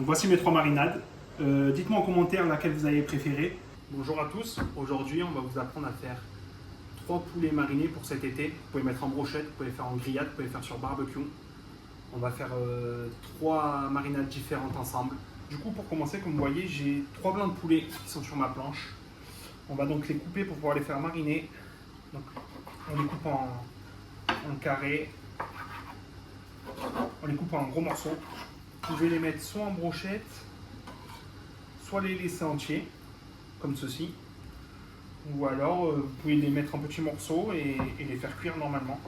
Donc voici mes 3 marinades. Dites-moi en commentaire laquelle vous avez préférée. Bonjour à tous, aujourd'hui on va vous apprendre à faire 3 poulets marinés pour cet été. Vous pouvez mettre en brochette, vous pouvez faire en grillade, vous pouvez faire sur barbecue. On va faire 3 marinades différentes ensemble. Du coup, pour commencer, comme vous voyez, j'ai 3 blancs de poulet qui sont sur ma planche. On va donc les couper pour pouvoir les faire mariner. Donc, on les coupe en carré. On les coupe en gros morceaux. Vous pouvez les mettre soit en brochette, soit les laisser entiers, comme ceci. Ou alors, vous pouvez les mettre en petits morceaux et les faire cuire normalement.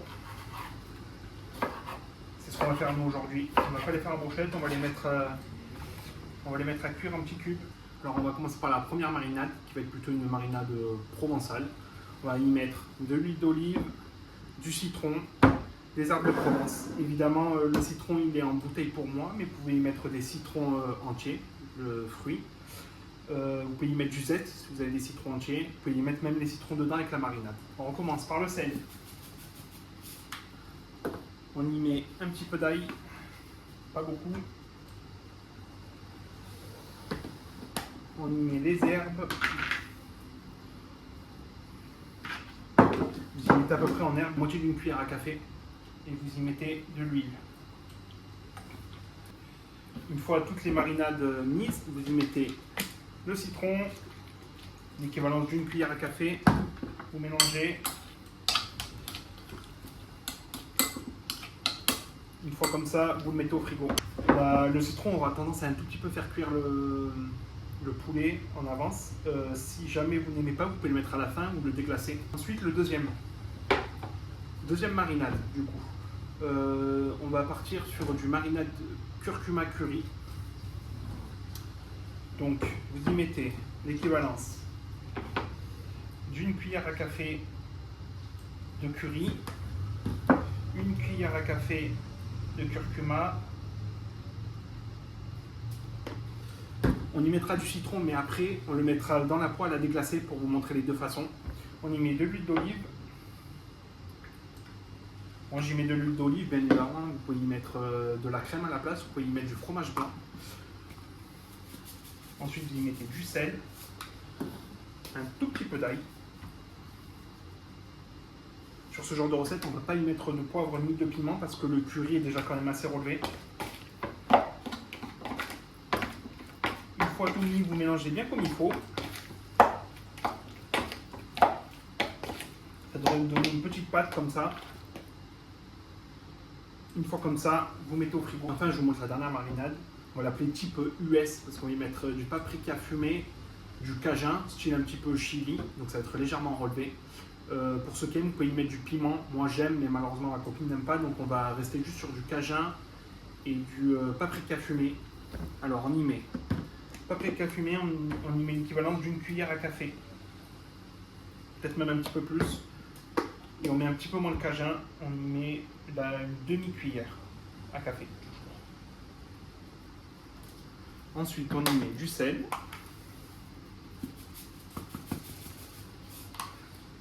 C'est ce qu'on va faire nous aujourd'hui. On ne va pas les faire en brochette, on va les mettre à cuire en petits cubes. Alors on va commencer par la première marinade, qui va être plutôt une marinade provençale. On va y mettre de l'huile d'olive, du citron, des herbes de Provence. Évidemment, le citron il est en bouteille pour moi, mais vous pouvez y mettre des citrons entiers, le fruit. Vous pouvez y mettre du zeste si vous avez des citrons entiers. Vous pouvez y mettre même les citrons dedans avec la marinade. On recommence par le sel. On y met un petit peu d'ail, pas beaucoup. On y met les herbes. Vous y mettez à peu près en herbe moitié d'une cuillère à café et vous y mettez de l'huile. Une fois toutes les marinades mises, vous y mettez le citron, l'équivalent d'une cuillère à café. Vous mélangez. Une fois comme ça, vous le mettez au frigo. Le citron aura tendance à un tout petit peu faire cuire le poulet en avance. Si jamais vous n'aimez pas, vous pouvez le mettre à la fin ou le déglacer. Ensuite, le deuxième marinade, du coup. On va partir sur du marinade curcuma curry. Donc, vous y mettez l'équivalence d'une cuillère à café de curry, une cuillère à café de curcuma. On y mettra du citron, mais après, on le mettra dans la poêle à déglacer pour vous montrer les deux façons. On y met de l'huile d'olive. Moi, j'y mets de l'huile d'olive, bien évidemment. Vous pouvez y mettre de la crème à la place. Vous pouvez y mettre du fromage blanc. Ensuite, vous y mettez du sel, un tout petit peu d'ail. Sur ce genre de recette, on ne va pas y mettre de poivre ni de piment parce que le curry est déjà quand même assez relevé. Une fois tout mis, vous mélangez bien comme il faut. Ça devrait vous donner une petite pâte comme ça. Une fois comme ça, vous mettez au frigo. Enfin, je vous montre la dernière marinade. On va l'appeler type US parce qu'on va y mettre du paprika fumé, du cajun, style un petit peu chili. Donc ça va être légèrement relevé. Pour ceux qui aiment, vous pouvez y mettre du piment. Moi j'aime, mais malheureusement ma copine n'aime pas. Donc on va rester juste sur du cajun et du paprika fumé. Alors on y met paprika fumé, on y met l'équivalent d'une cuillère à café. Peut-être même un petit peu plus. Et on met un petit peu moins de cajun, on y met une demi-cuillère à café. Ensuite, on y met du sel.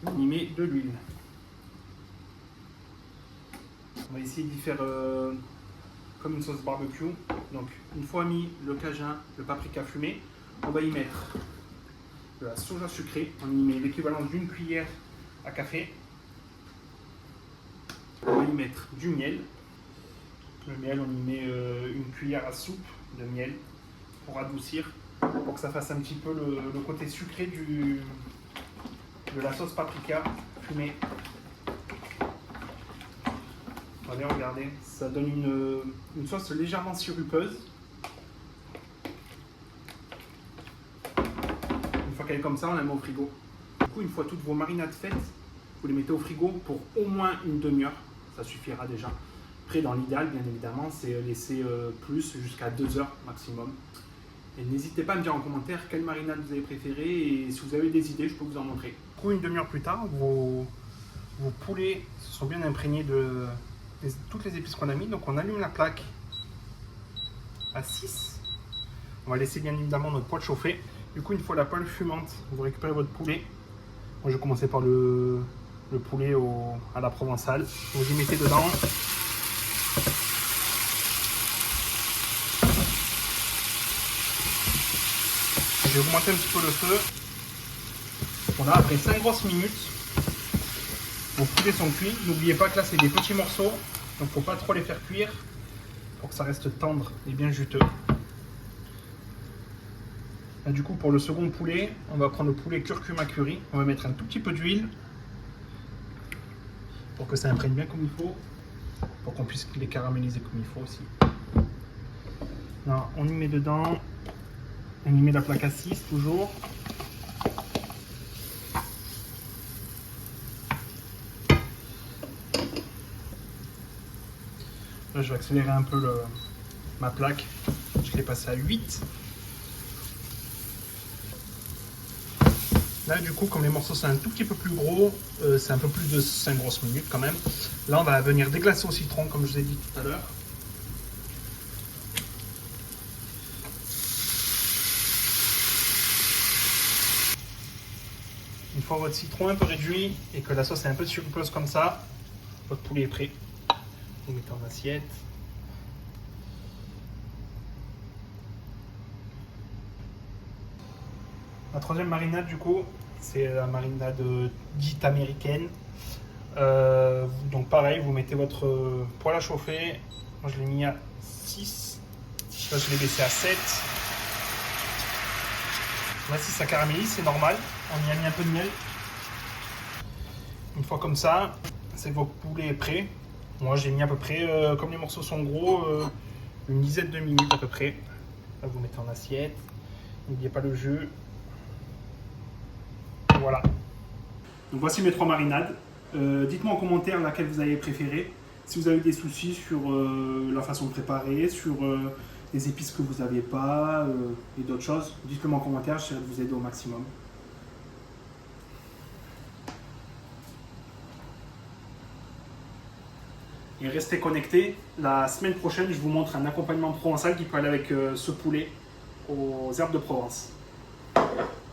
On y met de l'huile. On va essayer d'y faire comme une sauce barbecue. Donc, une fois mis le cajun, le paprika fumé, on va y mettre de la soja sucrée. On y met l'équivalent d'une cuillère à café. On va y mettre du miel. Le miel, on y met une cuillère à soupe de miel pour adoucir, pour que ça fasse un petit peu le côté sucré de la sauce paprika fumée. Allez, regardez, ça donne une sauce légèrement sirupeuse. Une fois qu'elle est comme ça, on la met au frigo. Du coup, une fois toutes vos marinades faites, vous les mettez au frigo pour au moins une demi-heure. Ça suffira déjà. Après, dans l'idéal, bien évidemment, c'est laisser plus jusqu'à 2 heures maximum. Et n'hésitez pas à me dire en commentaire quelle marinade vous avez préférée et si vous avez des idées, je peux vous en montrer. Du coup, une demi-heure plus tard, vos poulets se sont bien imprégnés de toutes les épices qu'on a mis. Donc, on allume la plaque à 6. On va laisser bien évidemment notre poêle chauffer. Du coup, une fois la poêle fumante, vous récupérez votre poulet. Moi, je vais commencer par le poulet à la provençale. Vous y mettez dedans. j'ai augmenté un petit peu le feu. Voilà, après 5 grosses minutes, vos poulets sont cuits. N'oubliez pas que là, c'est des petits morceaux. Donc, il ne faut pas trop les faire cuire pour que ça reste tendre et bien juteux. Là, du coup, pour le second poulet, on va prendre le poulet curcuma curry. On va mettre un tout petit peu d'huile pour que ça imprègne bien comme il faut, pour qu'on puisse les caraméliser comme il faut aussi. Là, on y met dedans, on y met la plaque à 6 toujours. Là, je vais accélérer un peu ma plaque. Je l'ai passé à 8. Là, du coup, comme les morceaux sont un tout petit peu plus gros, c'est un peu plus de 5 grosses minutes quand même. Là, on va venir déglacer au citron, comme je vous ai dit tout à l'heure. Une fois votre citron un peu réduit et que la sauce est un peu sirupeuse comme ça, votre poulet est prêt. Vous mettez en assiette. La troisième marinade, du coup, c'est la marinade dite américaine. Donc pareil, vous mettez votre poêle à chauffer. Moi, je l'ai mis à 6. Là, je l'ai baissé à 7. Là, si ça caramélise, c'est normal. On y a mis un peu de miel. Une fois comme ça, c'est que votre poulet est prêt. Moi, j'ai mis à peu près, comme les morceaux sont gros, une dizaine de minutes à peu près. Là, vous mettez en assiette. N'oubliez pas le jus. Voilà. Donc voici mes 3 marinades. Dites-moi en commentaire laquelle vous avez préférée. Si vous avez des soucis sur la façon de préparer, sur les épices que vous n'avez pas et d'autres choses, dites-le moi en commentaire, j'essaierai de vous aider au maximum. Et restez connectés. La semaine prochaine, je vous montre un accompagnement provençal qui peut aller avec ce poulet aux herbes de Provence.